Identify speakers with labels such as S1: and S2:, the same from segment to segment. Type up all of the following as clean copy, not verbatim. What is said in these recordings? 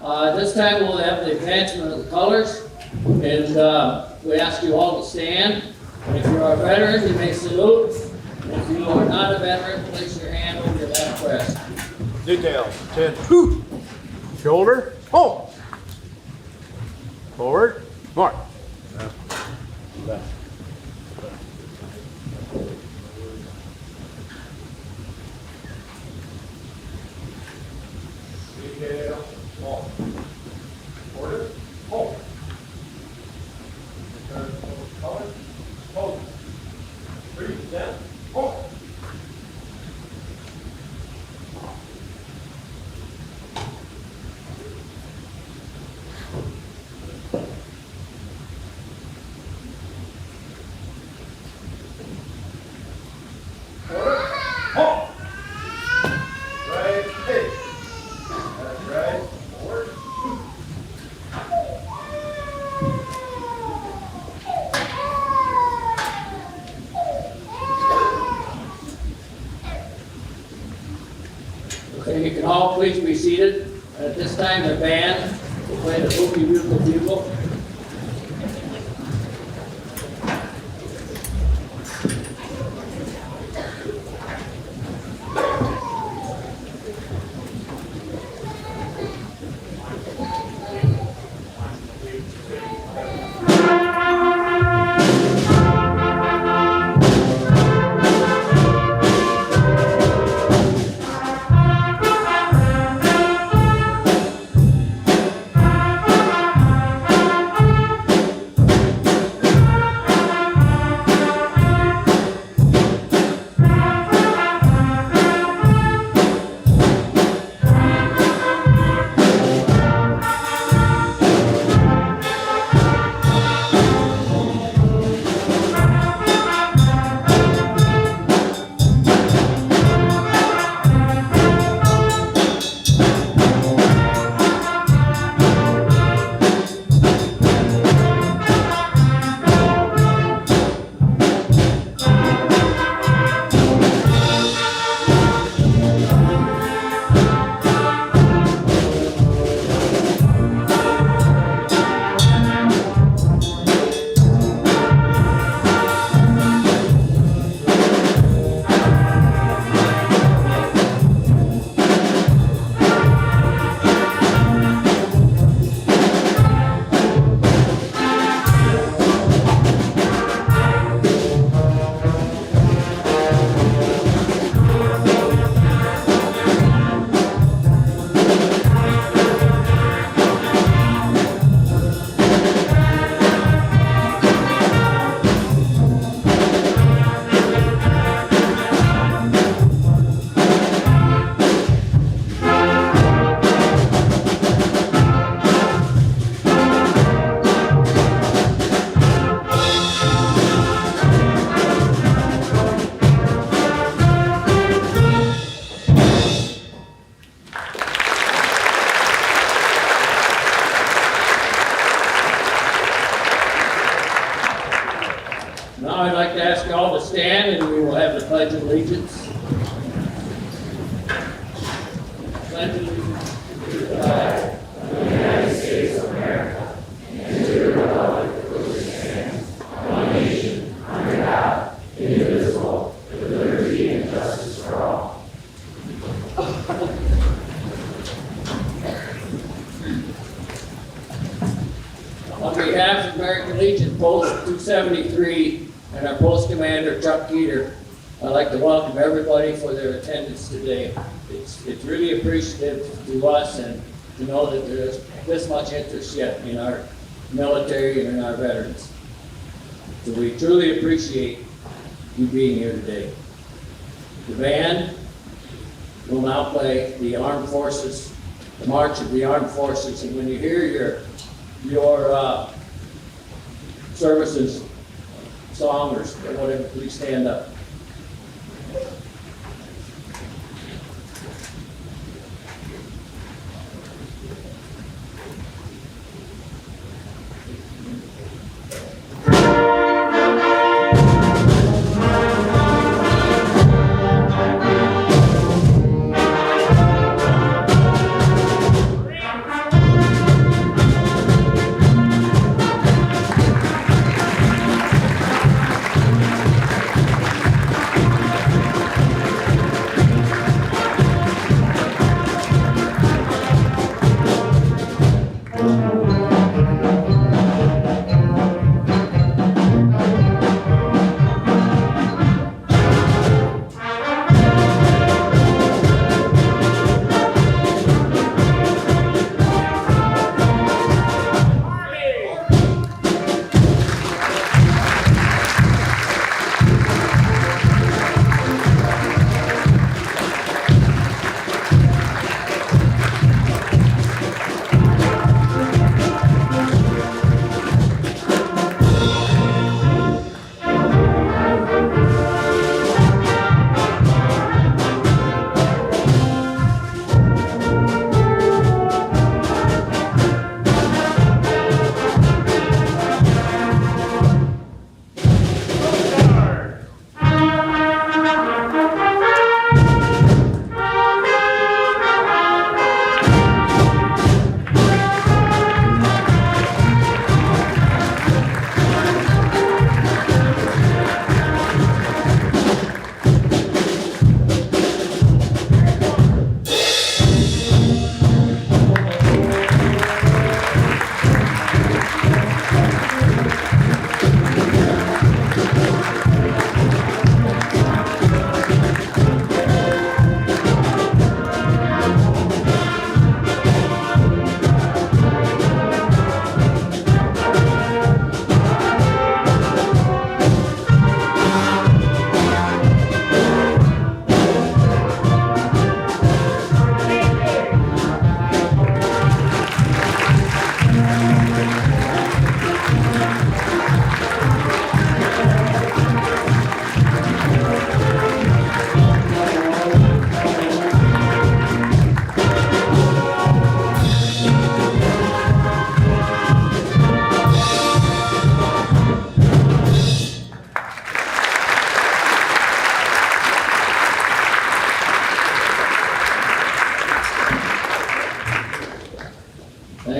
S1: This time we'll have the advancement of the colors, and we ask you all to stand. And if you are a veteran, you may salute. And if you are not a veteran, place your hand over your left breast.
S2: Details. 10. Shoulder. Home. Forward. Mark. Left. Detail. Home. Order. Home. Return to color. Hold. 3. Down. Home.
S1: Okay, you can all please be seated. At this time, the band will play the Boogie Bugle Bugle. Now I'd like to ask you all to stand and we will have the Pledge of Allegiance. Pledge of Allegiance to the flag of the United States of America and to the republic for which it stands, one nation, under God, indivisible, with liberty and justice for all. On behalf of American Legion Post 273 and our post commander Chuck Keeter, I'd like to welcome everybody for their attendance today. It's really appreciative to us and to know that there's this much interest yet in our military and in our veterans. So we truly appreciate you being here today. The band will now play the Armed Forces, the March of the Armed Forces, and when you hear your services song or whatever, please stand up.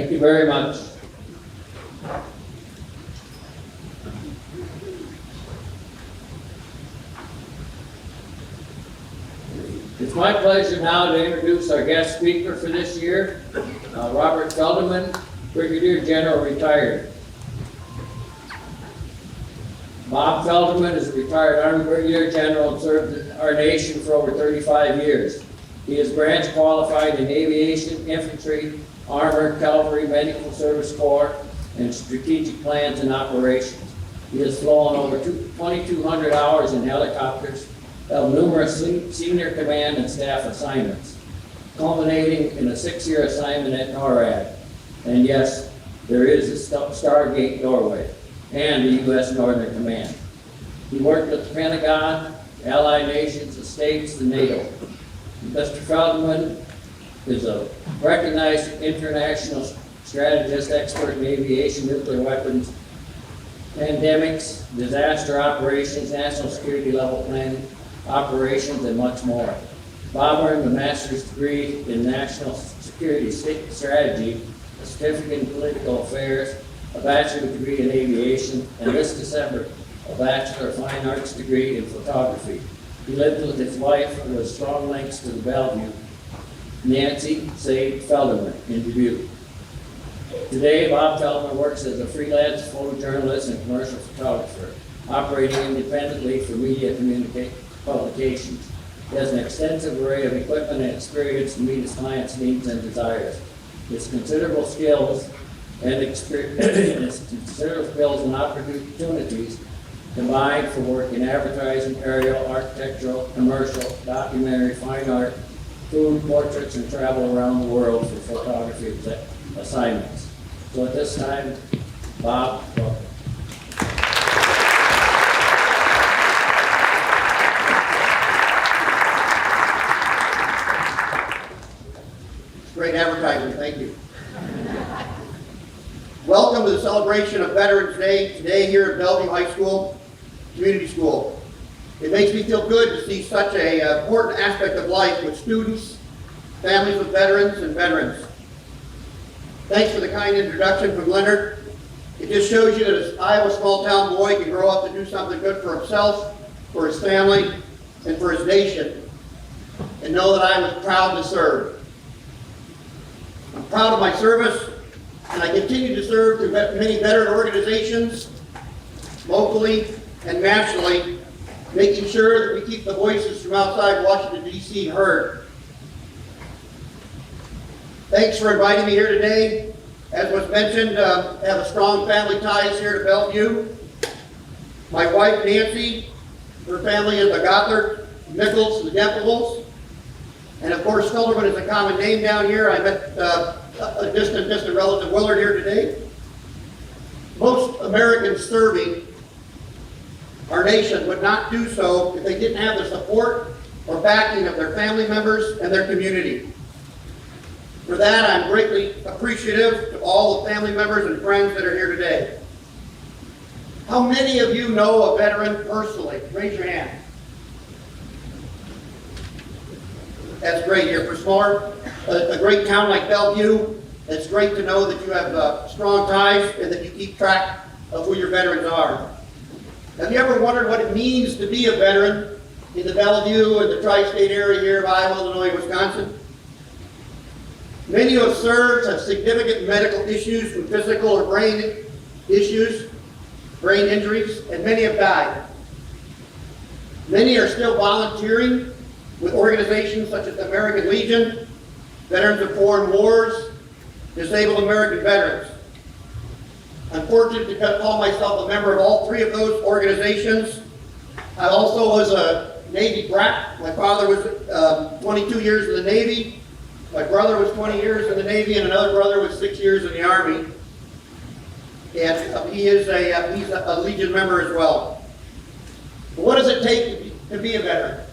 S1: Thank you very much. It's my pleasure now to introduce our guest speaker for this year, Robert Feldman, Brigadier General retired. Bob Feldman is a retired Army Brigadier General and served our nation for over 35 years. He is branch qualified in aviation, infantry, armor, cavalry, medical service corps, and strategic plans and operations. He has flown over 2,200 hours in helicopters, held numerous senior command and staff assignments, culminating in a 6-year assignment at NORAD. And yes, there is a Stargate doorway and the U.S. Northern Command. He worked with the Pentagon, Allied nations, the States, and NATO. Mr. Feldman is a recognized international strategist, expert in aviation, nuclear weapons, pandemics, disaster operations, national security level planning, operations, and much more. Bob earned a master's degree in national security strategy, a certificate in political affairs, a bachelor's degree in aviation, and this December, a Bachelor of Fine Arts degree in photography. He lived with his wife and with strong links to the Bellevue, Nancy Sade Feldman in Dubuque. Today, Bob Feldman works as a freelance photojournalist and commercial photographer, operating independently for media publications. He has an extensive array of equipment and experience to meet his clients' needs and desires. His considerable skills and opportunities combined for work in advertising, aerial, architectural, commercial, documentary, fine art, food, portraits, and travel around the world for photography assignments. So at this time, Bob, welcome.
S3: Great advertising, thank you. Welcome to the celebration of Veterans Day today here at Bellevue High School, Community School. It makes me feel good to see such an important aspect of life with students, families of veterans, and veterans. Thanks for the kind introduction from Leonard. It just shows you that an Iowa small-town boy can grow up to do something good for himself, for his family, and for his nation, and know that I was proud to serve. I'm proud of my service, and I continue to serve through many veteran organizations, locally and nationally, making sure that we keep the voices from outside Washington, D.C. heard. Thanks for inviting me here today. As was mentioned, I have a strong family ties here to Bellevue. My wife, Nancy, her family is the Gothard, Nichols, the Dempables. And of course, Feldman is a common name down here. I met a distant relative, Willard, here today. Most Americans serving our nation would not do so if they didn't have the support or backing of their family members and their community. For that, I'm greatly appreciative to all the family members and friends that are here today. How many of you know a veteran personally? Raise your hand. That's great here. For a great town like Bellevue, it's great to know that you have strong ties and that you keep track of who your veterans are. Have you ever wondered what it means to be a veteran in the Bellevue and the tri-state area here of Iowa, Illinois, Wisconsin? Many who have served have significant medical issues from physical or brain issues, brain injuries, and many have died. Many are still volunteering with organizations such as the American Legion, Veterans of Foreign Wars, Disabled American Veterans. I'm fortunate to call myself a member of all three of those organizations. I also was a Navy brat. My father was 22 years in the Navy. My brother was 20 years in the Navy, and another brother was 6 years in the Army. And he's a Legion member as well. But what does it take to be a veteran?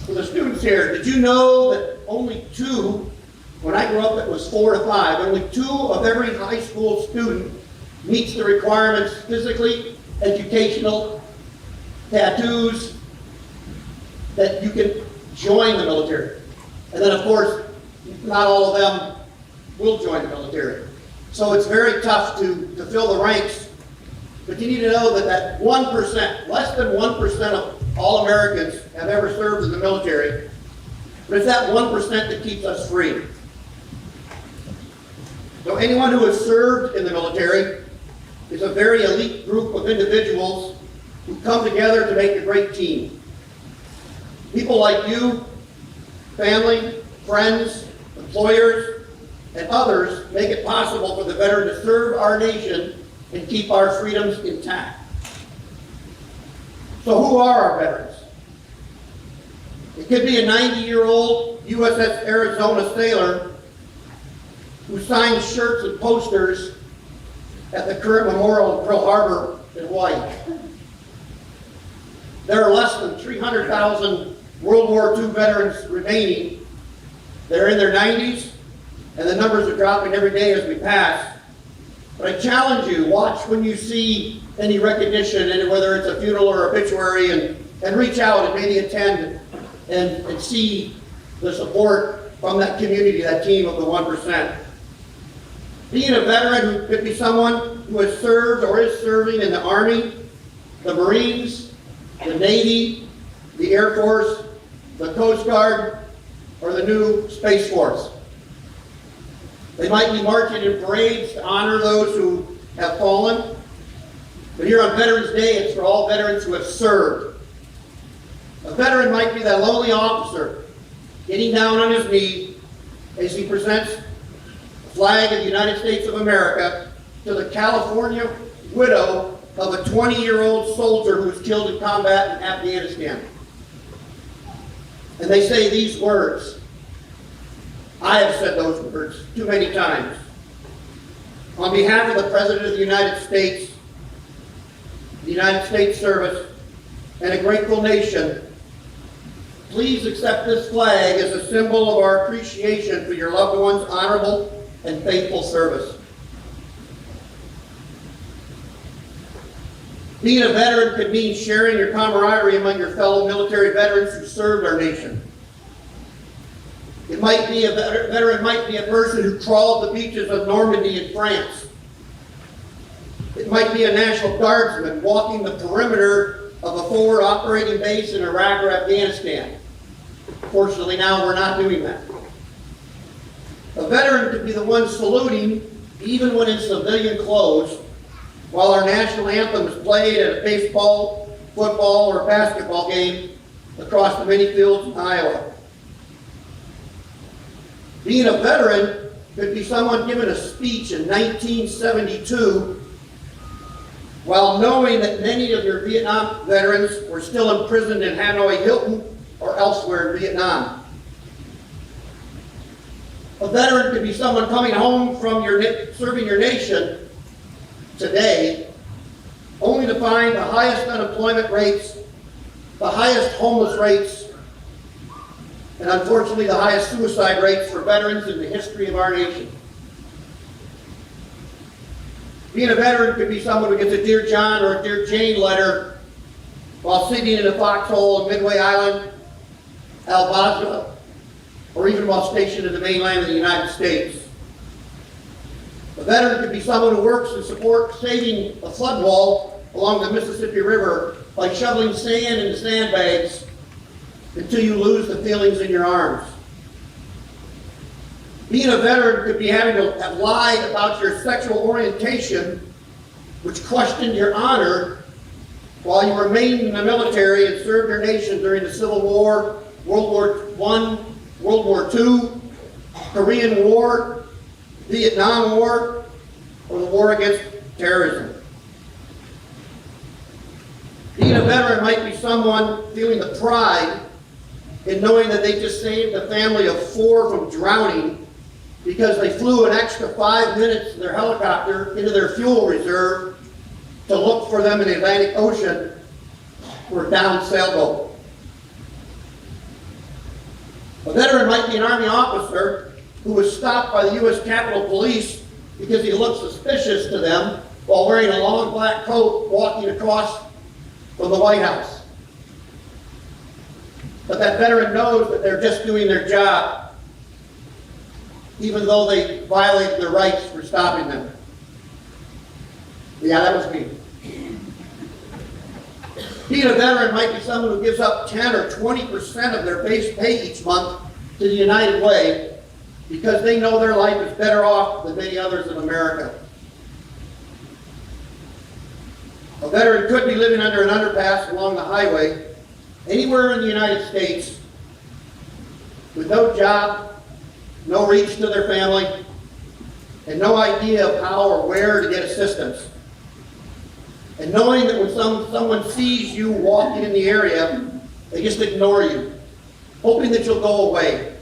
S3: For the students here, did you know that only two, when I grew up it was 4 to 5, only 2 of every high school student meets the requirements physically, educational, tattoos, that you can join the military. And then of course, not all of them will join the military. So it's very tough to fill the ranks. But you need to know that that 1%, less than 1% of all Americans have ever served in the military. But it's that 1% that keeps us free. So anyone who has served in the military is a very elite group of individuals who come together to make a great team. People like you, family, friends, employers, and others make it possible for the veteran to serve our nation and keep our freedoms intact. So who are our veterans? It could be a 90-year-old USS Arizona sailor who signs shirts and posters at the current memorial in Pearl Harbor in Hawaii. There are less than 300,000 World War II veterans remaining. They're in their 90s, and the numbers are dropping every day as we pass. But I challenge you, watch when you see any recognition, and whether it's a funeral or obituary, and reach out and maybe attend and see the support from that community, that team of the 1%. Being a veteran who could be someone who has served or is serving in the Army, the Marines, the Navy, the Air Force, the Coast Guard, or the new Space Force. They might be marching in parades to honor those who have fallen. But here on Veterans Day, it's for all veterans who have served. A veteran might be that lonely officer getting down on his knee as he presents the flag of the United States of America to the California widow of a 20-year-old soldier who was killed in combat in Afghanistan. And they say these words. I have said those words too many times. On behalf of the President of the United States service, and a grateful nation, please accept this flag as a symbol of our appreciation for your loved ones' honorable and faithful service. Being a veteran could mean sharing your camaraderie among your fellow military veterans who served our nation. It might be a veteran might be a person who crawled the beaches of Normandy in France. It might be a National Guardsman walking the perimeter of a forward operating base in Iraq or Afghanistan. Fortunately, now we're not doing that. A veteran could be the one saluting, even when in civilian clothes, while our national anthem is played at a baseball, football, or basketball game across the many fields in Iowa. Being a veteran could be someone giving a speech in 1972 while knowing that many of your Vietnam veterans were still imprisoned in Hanoi Hilton or elsewhere in Vietnam. A veteran could be someone coming home from serving your nation today, only to find the highest unemployment rates, the highest homeless rates, and unfortunately the highest suicide rates for veterans in the history of our nation. Being a veteran could be someone who gets a Dear John or a Dear Jane letter while sitting in a foxhole in Midway Island, Albazia, or even while stationed in the mainland of the United States. A veteran could be someone who works to support saving a flood wall along the Mississippi River by shoveling sand into sandbags until you lose the feelings in your arms. Being a veteran could be having to have lied about your sexual orientation, which questioned your honor while you remained in the military and served your nation during the Civil War, World War I, World War II, Korean War, Vietnam War, or the war against terrorism. Being a veteran might be someone feeling the pride in knowing that they just saved a family of 4 from drowning because they flew an extra 5 minutes in their helicopter into their fuel reserve to look for them in the Atlantic Ocean for a downed sailboat. A veteran might be an Army officer who was stopped by the U.S. Capitol Police because he looked suspicious to them while wearing a long black coat walking across from the White House. But that veteran knows that they're just doing their job. even though they violated their rights for stopping them. Yeah, that was me. Being a veteran might be someone who gives up 10 or 20% of their base pay each month to the United Way because they know their life is better off than many others in America. A veteran could be living under an underpass along the highway anywhere in the United States with no job, no reach to their family, and no idea of how or where to get assistance. And knowing that when someone sees you walking in the area, they just ignore you, hoping that you'll go away,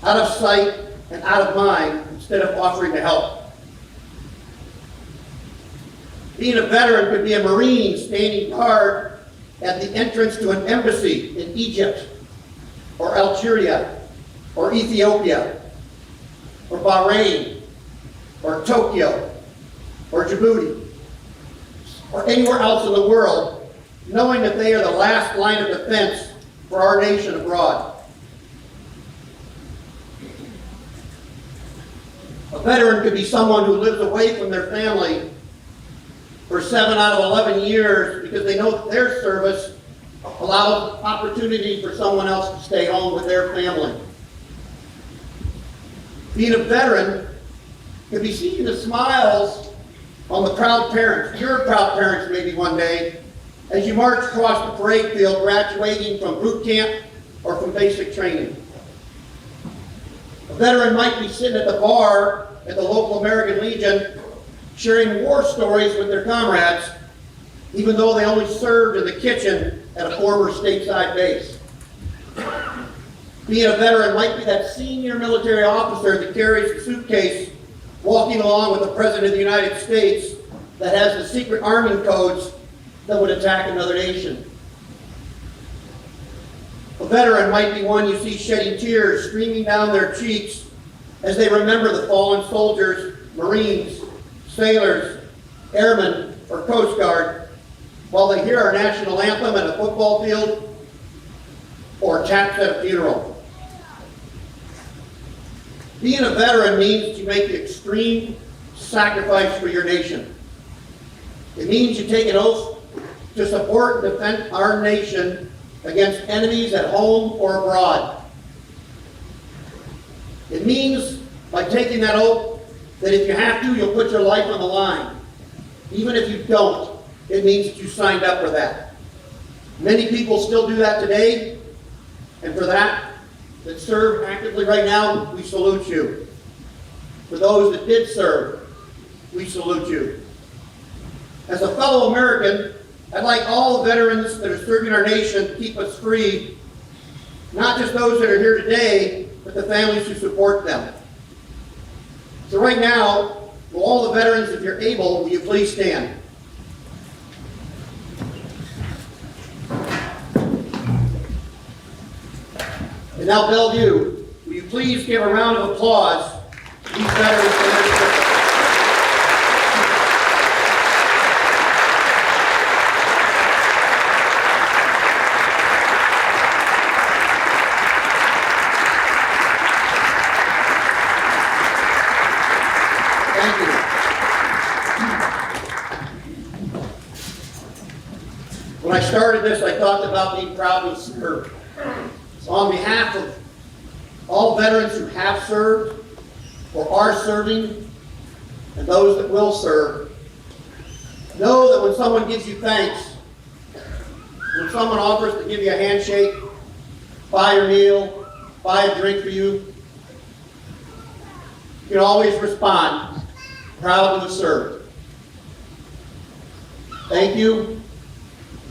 S3: out of sight and out of mind, instead of offering to help. Being a veteran could be a Marine standing guard at the entrance to an embassy in Egypt, or Algeria, or Ethiopia, or Bahrain, or Tokyo, or Djibouti, or anywhere else in the world, knowing that they are the last line of defense for our nation abroad. A veteran could be someone who lives away from their family for 7 out of 11 years because they know that their service allows opportunity for someone else to stay home with their family. Being a veteran could be seeing the smiles on the proud parents, your proud parents maybe one day, as you march across the parade field graduating from boot camp or from basic training. A veteran might be sitting at the bar at the local American Legion sharing war stories with their comrades, even though they only served in the kitchen at a former stateside base. Being a veteran might be that senior military officer that carries a suitcase walking along with the President of the United States that has the secret arming codes that would attack another nation. A veteran might be one you see shedding tears streaming down their cheeks as they remember the fallen soldiers, Marines, sailors, airmen, or Coast Guard while they hear our national anthem at a football field or taps at a funeral. Being a veteran means you make the extreme sacrifice for your nation. It means you take an oath to support and defend our nation against enemies at home or abroad. It means, by taking that oath, that if you have to, you'll put your life on the line. Even if you don't, it means that you signed up for that. Many people still do that today, and for that serve actively right now, we salute you. For those that did serve, we salute you. As a fellow American, I'd like all the veterans that are serving our nation to keep us free, not just those that are here today, but the families who support them. So right now, will all the veterans, if you're able, will you please stand? And now, Bellevue, will you please give a round of applause to these veterans for their service? Thank you. When I started this, I talked about being proud to serve. So on behalf of all veterans who have served or are serving, and those that will serve, know that when someone gives you thanks, when someone offers to give you a handshake, buy your meal, buy a drink for you, you can always respond, proud to have served. Thank you.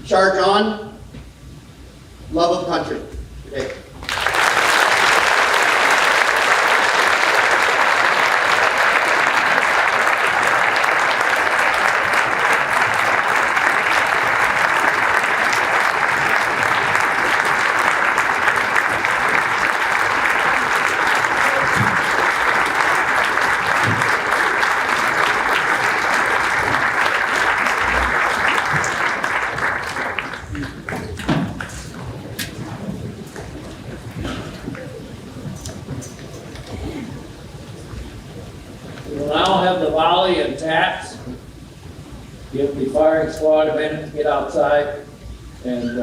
S3: Charge on. Love of country. Today.
S1: the volley and taps. Give the firing squad a minute to get outside. And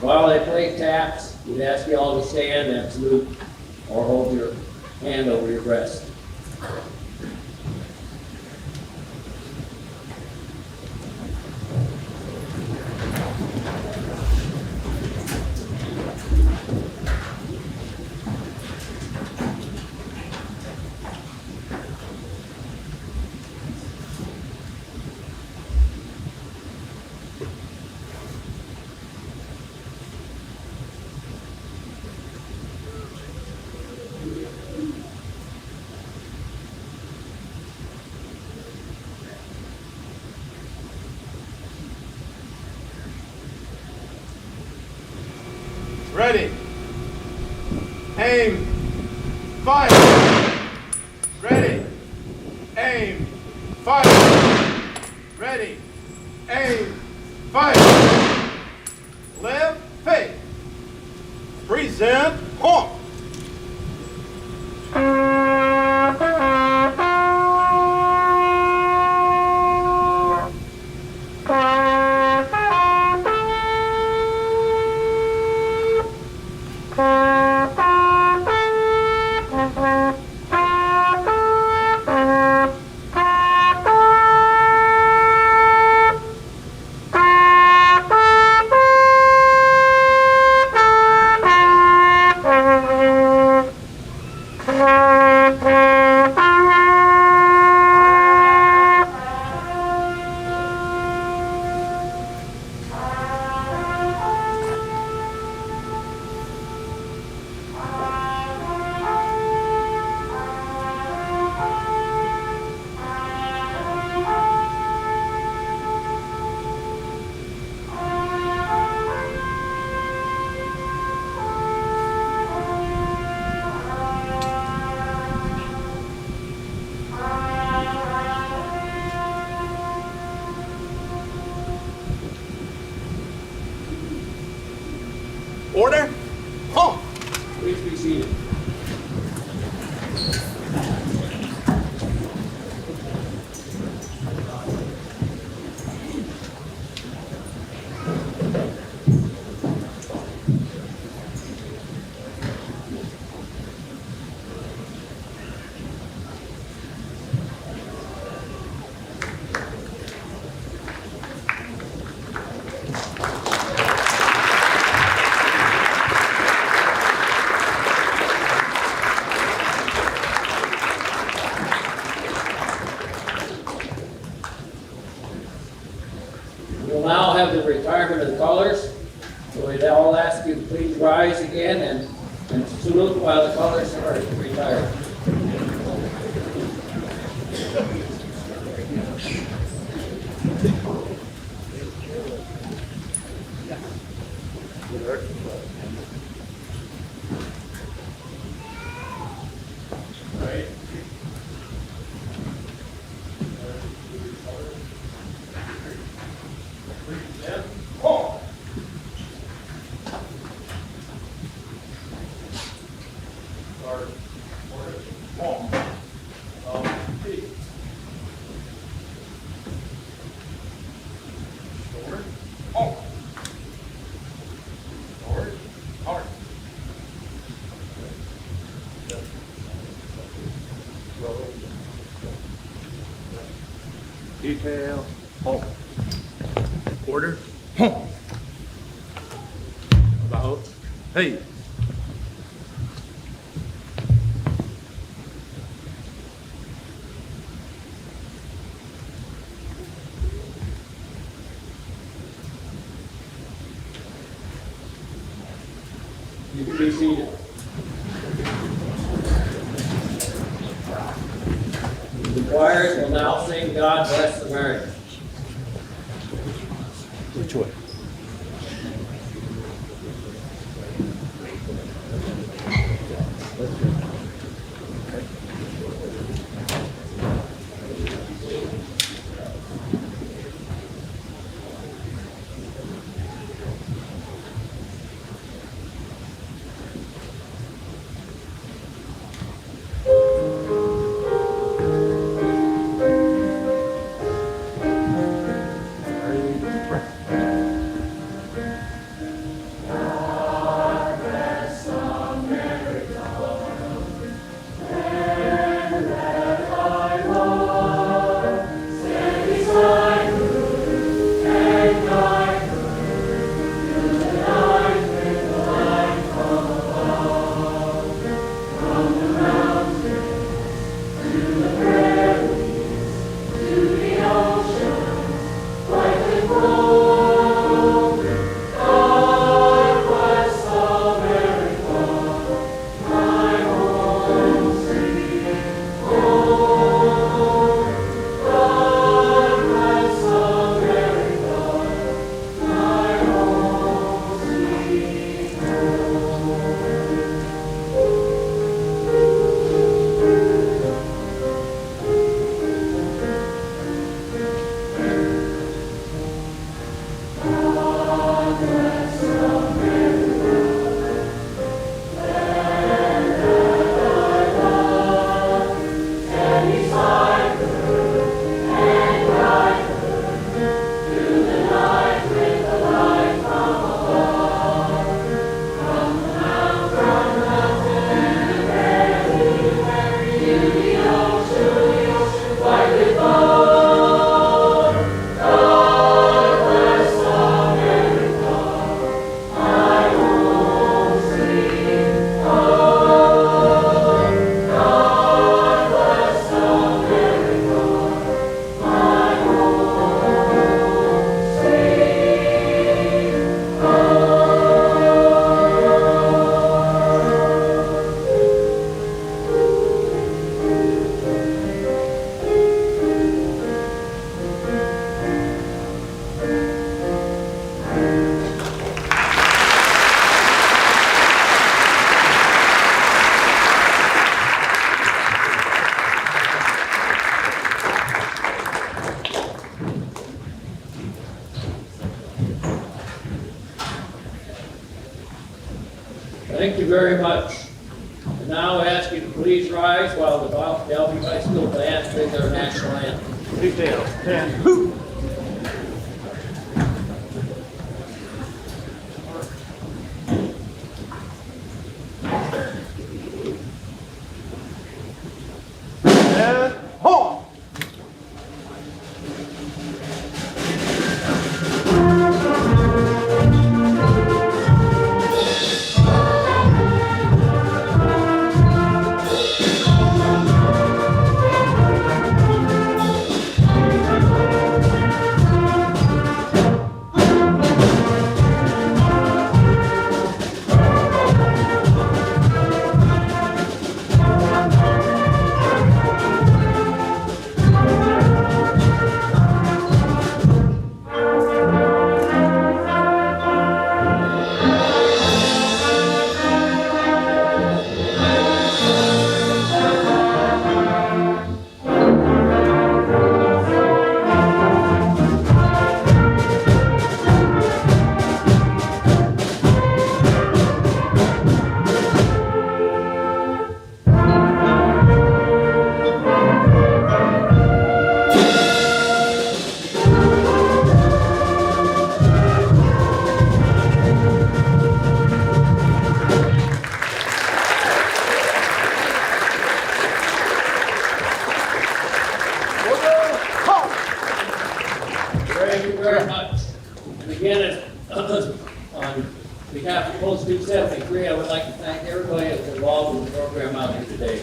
S1: while they play taps, we'd ask you all to stand and salute or hold your hand over your breast.
S2: Ready. Aim. Fire. Ready. Aim. Fire. Ready. Aim. Fire. Left face. Present. Honk. Order. Honk.
S1: Please be seated. We'll now have the retirement of the colors. So we'd all ask you to please rise again and salute while the colors are retired.
S2: Right. Present. Honk. Start. Order. Honk. Feet. Forward. Honk. Forward. Hard. Detail. Honk. Order. Honk. About. Hey.
S1: You can be seated. The choirs will now sing God Bless America.
S2: Which way?
S1: very much. And now I ask you to please rise while the Bellevue High School band plays our national anthem.
S2: Detail. 10. Hoop. And home.
S1: Thank you very much. And again, on behalf of Post 273, I would like to thank everybody that's involved in the program out here today.